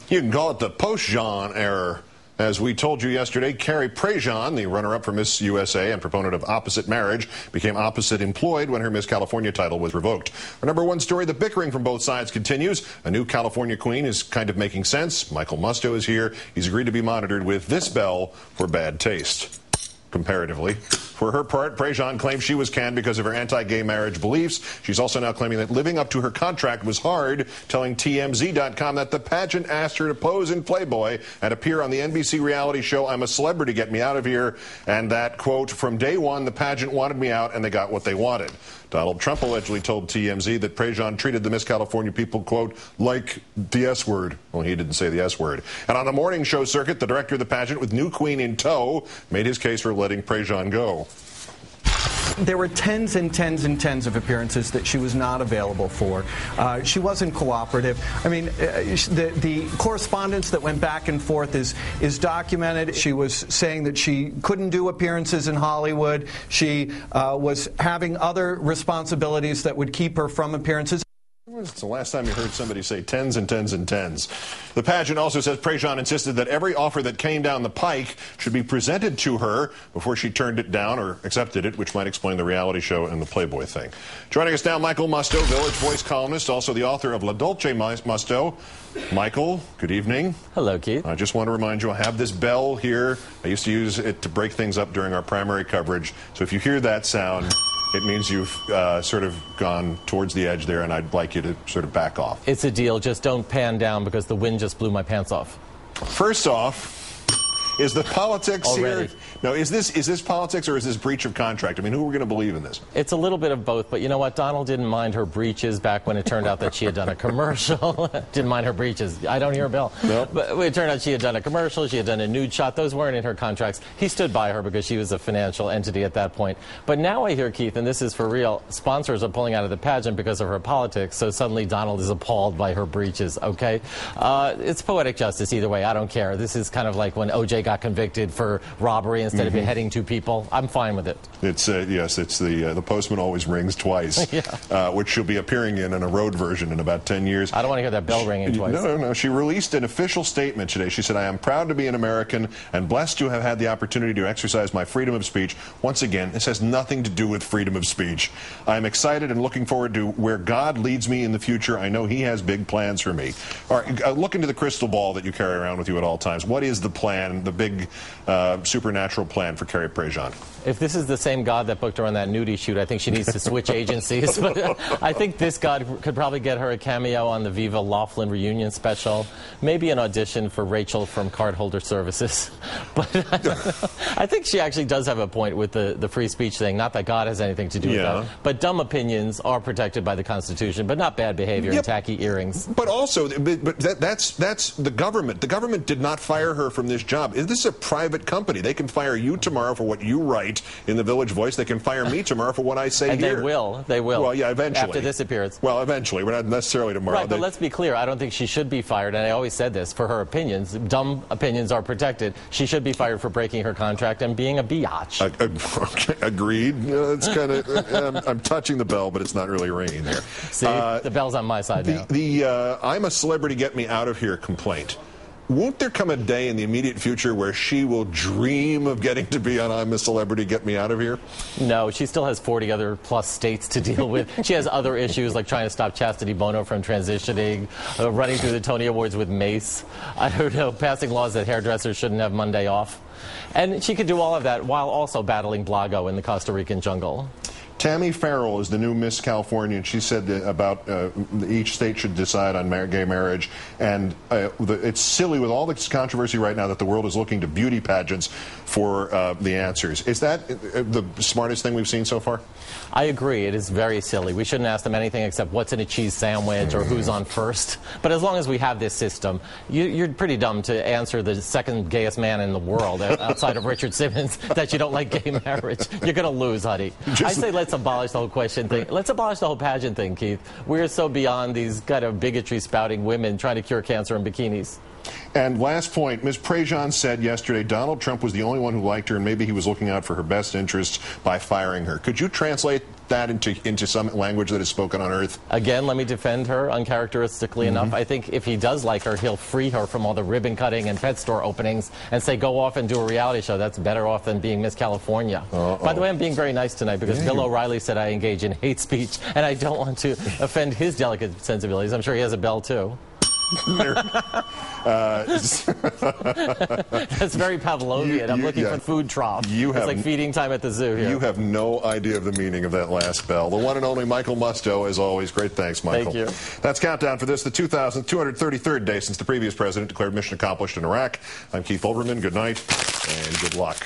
You can call it the post-Jean error. As we told you yesterday, Carrie Prejean, the runner-up for Miss USA and proponent of opposite marriage, became opposite employed when her Miss California title was revoked. Our number one story, the bickering from both sides continues. A new California queen is kind of making sense. Michael Musto is here. He's agreed to be monitored with this bell for bad taste. Comparatively. For her part, Prejean claims she was canned because of her anti-gay marriage beliefs. She's also now claiming that living up to her contract was hard, telling TMZ.com that the pageant asked her to pose in Playboy and appear on the NBC reality show I'm a Celebrity, Get Me Out of Here, and that, quote, from day one, the pageant wanted me out and they got what they wanted. Donald Trump allegedly told TMZ that Prejean treated the Miss California people, quote, like the S word. Well, he didn't say the S word. And on the morning show circuit, the director of the pageant, with new queen in tow, made his case for letting Prejean go. There were tens and tens and tens of appearances that she was not available for. She wasn't cooperative. I mean, the correspondence that went back and forth is documented. She was saying that she couldn't do appearances in Hollywood. She was having other responsibilities that would keep her from appearances. It's the last time you heard somebody say tens and tens and tens. The pageant also says Prejean insisted that every offer that came down the pike should be presented to her before she turned it down or accepted it, which might explain the reality show and the Playboy thing. Joining us now, Michael Musto, Village Voice columnist, also the author of La Dolce Musto. Michael, good evening. Hello, Keith. I just want to remind you, I have this bell here. I used to use it to break things up during our primary coverage. So if you hear that sound, it means you've sort of gone towards the edge there, and I'd like you to sort of back off. It's a deal. Just don't pan down because the wind just blew my pants off. First off, is the politics already here? No, is this politics or is this breach of contract? I mean, who are we going to believe in this? It's a little bit of both, but you know what? Donald didn't mind her breaches back when it turned out that she had done a commercial. Didn't mind her breaches. I don't hear a bell. Nope. But it turned out she had done a commercial. She had done a nude shot. Those weren't in her contracts. He stood by her because she was a financial entity at that point. But now I hear, Keith, and this is for real, sponsors are pulling out of the pageant because of her politics, so suddenly Donald is appalled by her breaches, okay? It's poetic justice either way. I don't care. This is kind of like when O.J. got convicted for robbery instead of beheading two people. I'm fine with it. It's yes, it's the postman always rings twice, yeah. Which she'll be appearing in a road version in about 10 years. I don't want to hear that bell ringing twice. No. She released an official statement today. She said, I am proud to be an American and blessed to have had the opportunity to exercise my freedom of speech. Once again, this has nothing to do with freedom of speech. I am excited and looking forward to where God leads me in the future. I know He has big plans for me. All right, look into the crystal ball that you carry around with you at all times. What is the plan, the big supernatural plan for Carrie Prejean? If this is the same God that booked her on that nudie shoot, I think she needs to switch agencies. But I think this God could probably get her a cameo on the Viva Laughlin reunion special, maybe an audition for Rachel from Cardholder Services. But I think she actually does have a point with the free speech thing. Not that God has anything to do with that. But dumb opinions are protected by the Constitution, but not bad behavior and tacky earrings. But also, that's the government. The government did not fire her from this job. This is a private company. They can fire you tomorrow for what you write in the Village Voice. They can fire me tomorrow for what I say and here. They will. Well, yeah, eventually. After this appearance. Well, eventually. We're not necessarily tomorrow. Right, but let's be clear. I don't think she should be fired, and I always said this, for her opinions. Dumb opinions are protected. She should be fired for breaking her contract and being a biatch. Agreed. It's kind of, I'm touching the bell, but it's not really ringing there. See, the bell's on my side now. The I'm a Celebrity, Get Me Out of Here complaint. Won't there come a day in the immediate future where she will dream of getting to be on I'm a Celebrity, Get Me Out of Here? No, she still has 40 other plus states to deal with. She has other issues like trying to stop Chastity Bono from transitioning, running through the Tony Awards with Mace. I don't know, passing laws that hairdressers shouldn't have Monday off. And she could do all of that while also battling Blago in the Costa Rican jungle. Tammy Farrell is the new Miss California, and she said about each state should decide on gay marriage. And it's silly with all this controversy right now that the world is looking to beauty pageants for the answers. Is that the smartest thing we've seen so far? I agree. It is very silly. We shouldn't ask them anything except what's in a cheese sandwich or who's on first. But as long as we have this system, you're pretty dumb to answer the second gayest man in the world outside of Richard Simmons that you don't like gay marriage. You're going to lose, honey. I say let's abolish the whole question thing. Let's abolish the whole pageant thing, Keith. We're so beyond these kind of bigotry spouting women trying to cure cancer in bikinis. And last point, Ms. Prejean said yesterday Donald Trump was the only one who liked her, and maybe he was looking out for her best interests by firing her. Could you translate that into some language that is spoken on Earth? Again, let me defend her uncharacteristically enough. I think if he does like her, he'll free her from all the ribbon cutting and pet store openings and say, go off and do a reality show. That's better off than being Miss California. By the way, I'm being very nice tonight because Bill O'Reilly said I engage in hate speech, and I don't want to offend his delicate sensibilities. I'm sure he has a bell, too. That's very Pavlovian. I'm looking for food trough. It's like feeding time at the zoo here. You have no idea of the meaning of that last bell. The one and only Michael Musto, as always. Great thanks, Michael. Thank you. That's Countdown for this, the 233rd day since the previous president declared mission accomplished in Iraq. I'm Keith Olbermann. Good night and good luck.